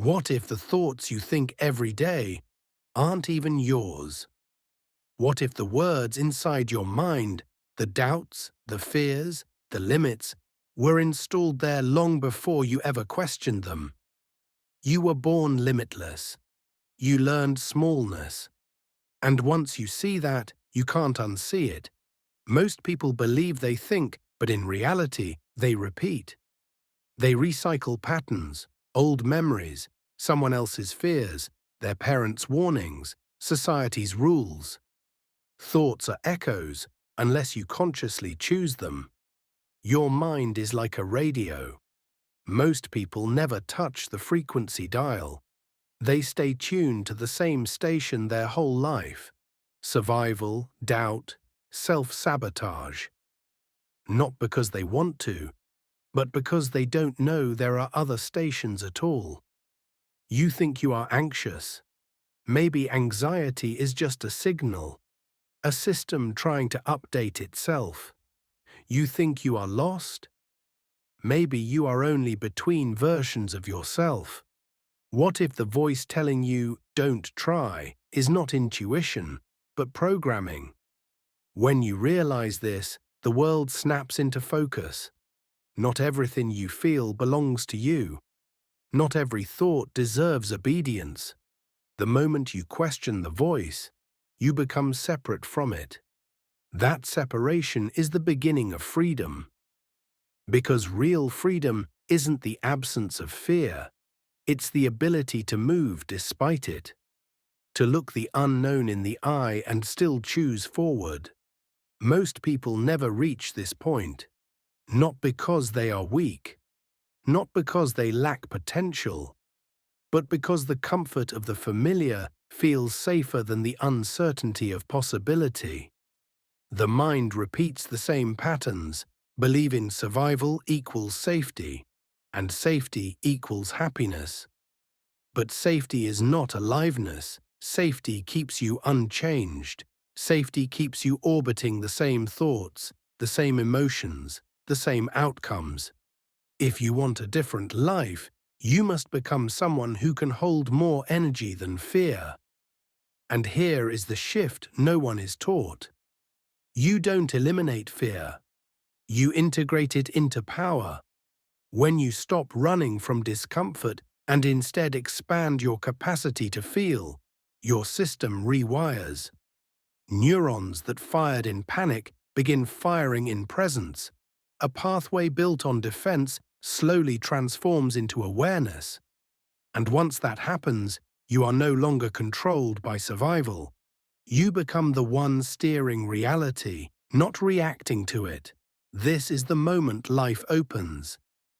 What if the thoughts you think every day aren't even yours? What if the words inside your mind, the doubts, the fears, the limits, were installed there long before you ever questioned them? You were born limitless. You learned smallness. And once you see that, you can't unsee it. Most people believe they think, but in reality, they repeat. They recycle patterns, old memories, someone else's fears, their parents' warnings, society's rules. Thoughts are echoes, unless you consciously choose them. Your mind is like a radio. Most people never touch the frequency dial. They stay tuned to the same station their whole life. Survival, doubt, self-sabotage. Not because they want to, but because they don't know there are other stations at all. You think you are anxious. Maybe anxiety is just a signal, a system trying to update itself. You think you are lost? Maybe you are only between versions of yourself. What if the voice telling you, "Don't try," is not intuition, but programming? When you realize this, the world snaps into focus. Not everything you feel belongs to you. Not every thought deserves obedience. The moment you question the voice, you become separate from it. That separation is the beginning of freedom. Because real freedom isn't the absence of fear, it's the ability to move despite it. To look the unknown in the eye and still choose forward. Most people never reach this point. Not because they are weak, not because they lack potential, but because the comfort of the familiar feels safer than the uncertainty of possibility. The mind repeats the same patterns, believing survival equals safety, and safety equals happiness. But safety is not aliveness. Safety keeps you unchanged. Safety keeps you orbiting the same thoughts, the same emotions, the same outcomes. If you want a different life, you must become someone who can hold more energy than fear. And here is the shift no one is taught. You don't eliminate fear. You integrate it into power. When you stop running from discomfort and instead expand your capacity to feel, your system rewires. Neurons that fired in panic begin firing in presence. A pathway built on defense slowly transforms into awareness. And once that happens, you are no longer controlled by survival. You become the one steering reality, not reacting to it. This is the moment life opens.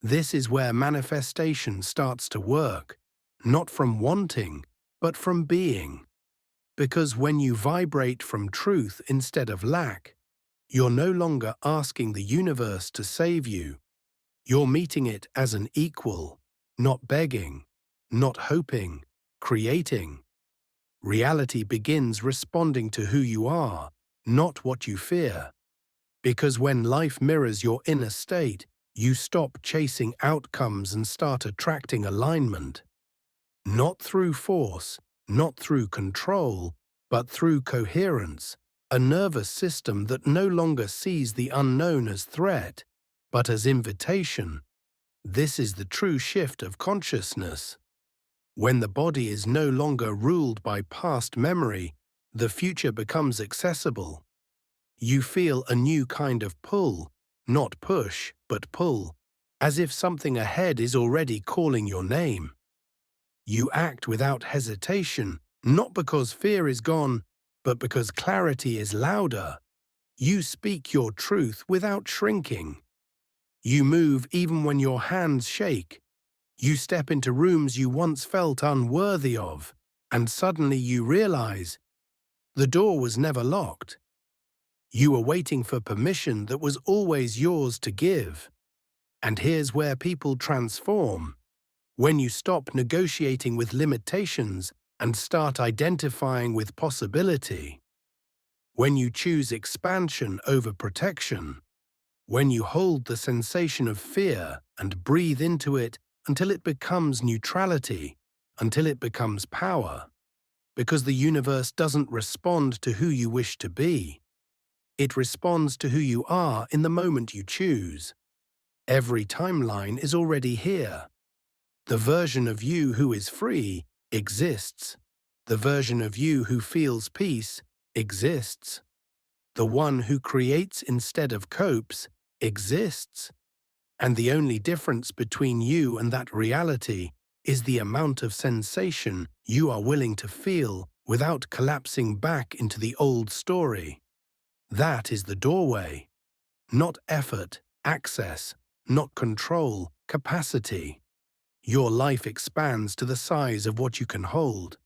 This is where manifestation starts to work, not from wanting, but from being. Because when you vibrate from truth instead of lack, you're no longer asking the universe to save you. You're meeting it as an equal, not begging, not hoping, creating. Reality begins responding to who you are, not what you fear. Because when life mirrors your inner state, you stop chasing outcomes and start attracting alignment. Not through force, not through control, but through coherence, a nervous system that no longer sees the unknown as threat, but as invitation. This is the true shift of consciousness. When the body is no longer ruled by past memory, the future becomes accessible. You feel a new kind of pull, not push, but pull, as if something ahead is already calling your name. You act without hesitation, not because fear is gone, but because clarity is louder. You speak your truth without shrinking. You move even when your hands shake. You step into rooms you once felt unworthy of, and suddenly you realize the door was never locked. You were waiting for permission that was always yours to give. And here's where people transform. When you stop negotiating with limitations and start identifying with possibility. When you choose expansion over protection. When you hold the sensation of fear and breathe into it until it becomes neutrality, until it becomes power, because the universe doesn't respond to who you wish to be. It responds to who you are in the moment you choose. Every timeline is already here. The version of you who is free exists. The version of you who feels peace exists. The one who creates instead of copes exists. And the only difference between you and that reality is the amount of sensation you are willing to feel without collapsing back into the old story. That is the doorway. Not effort, access, not control, capacity. Your life expands to the size of what you can hold.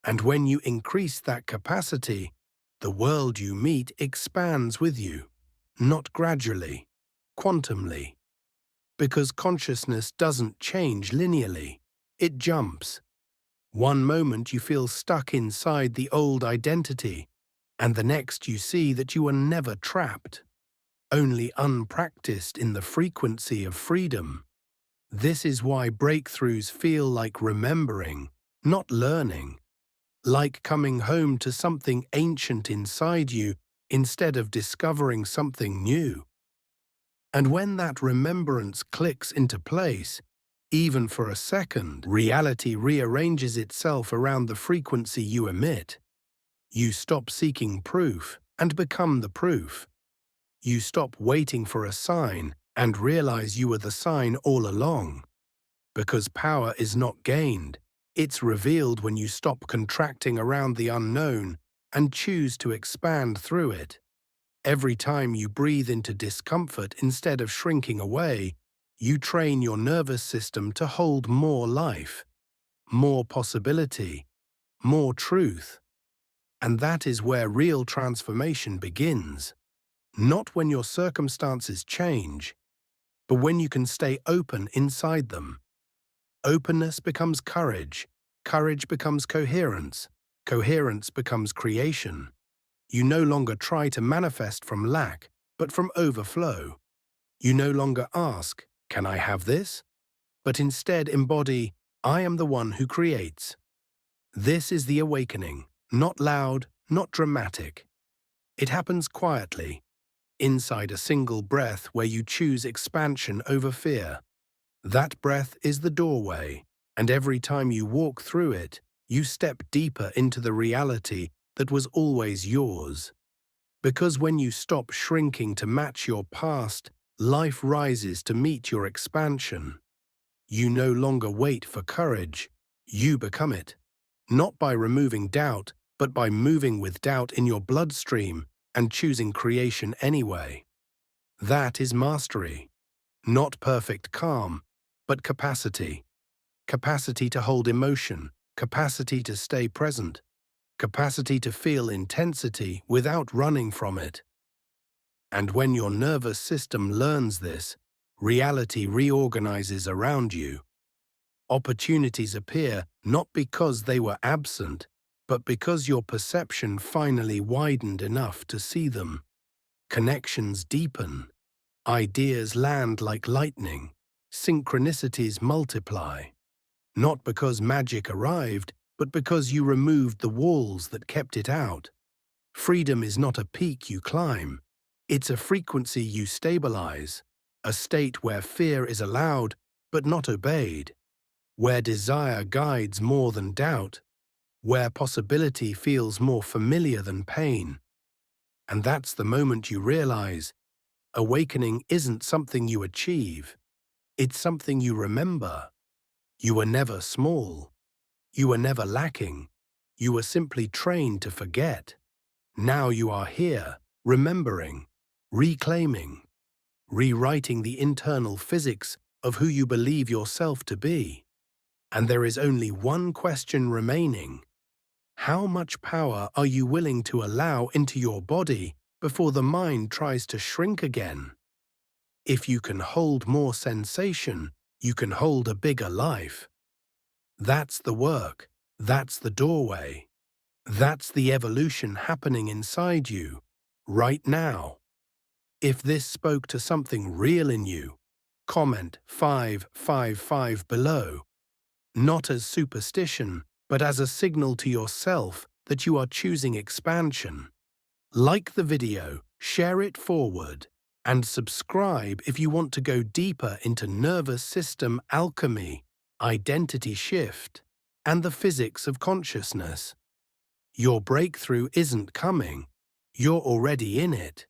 And when you increase that capacity, the world you meet expands with you, not gradually, quantumly. Because consciousness doesn't change linearly, it jumps. One moment you feel stuck inside the old identity, and the next you see that you were never trapped, only unpracticed in the frequency of freedom. This is why breakthroughs feel like remembering, not learning, like coming home to something ancient inside you instead of discovering something new. And when that remembrance clicks into place, even for a second, reality rearranges itself around the frequency you emit. You stop seeking proof and become the proof. You stop waiting for a sign and realize you were the sign all along. Because power is not gained, it's revealed when you stop contracting around the unknown and choose to expand through it. Every time you breathe into discomfort instead of shrinking away, you train your nervous system to hold more life, more possibility, more truth. And that is where real transformation begins. Not when your circumstances change, but when you can stay open inside them. Openness becomes courage, courage becomes coherence, coherence becomes creation. You no longer try to manifest from lack, but from overflow. You no longer ask, "Can I have this?" but instead embody, "I am the one who creates." This is the awakening, not loud, not dramatic. It happens quietly, inside a single breath where you choose expansion over fear. That breath is the doorway, and every time you walk through it, you step deeper into the reality that was always yours. Because when you stop shrinking to match your past, life rises to meet your expansion. You no longer wait for courage, you become it. Not by removing doubt, but by moving with doubt in your bloodstream and choosing creation anyway. That is mastery. Not perfect calm, but capacity. Capacity to hold emotion, capacity to stay present, capacity to feel intensity without running from it. And when your nervous system learns this, reality reorganizes around you. Opportunities appear not because they were absent, but because your perception finally widened enough to see them. Connections deepen. Ideas land like lightning. Synchronicities multiply. Not because magic arrived, but because you removed the walls that kept it out. Freedom is not a peak you climb. It's a frequency you stabilize. A state where fear is allowed, but not obeyed. Where desire guides more than doubt. Where possibility feels more familiar than pain. And that's the moment you realize awakening isn't something you achieve. It's something you remember. You were never small. You were never lacking. You were simply trained to forget. Now you are here, remembering, reclaiming, rewriting the internal physics of who you believe yourself to be. And there is only one question remaining. How much power are you willing to allow into your body before the mind tries to shrink again? If you can hold more sensation, you can hold a bigger life. That's the work. That's the doorway. That's the evolution happening inside you, right now. If this spoke to something real in you, comment 555 below. not as superstition, but as a signal to yourself that you are choosing expansion. Like the video, share it forward, and subscribe if you want to go deeper into nervous system alchemy, identity shift, and the physics of consciousness. Your breakthrough isn't coming. You're already in it.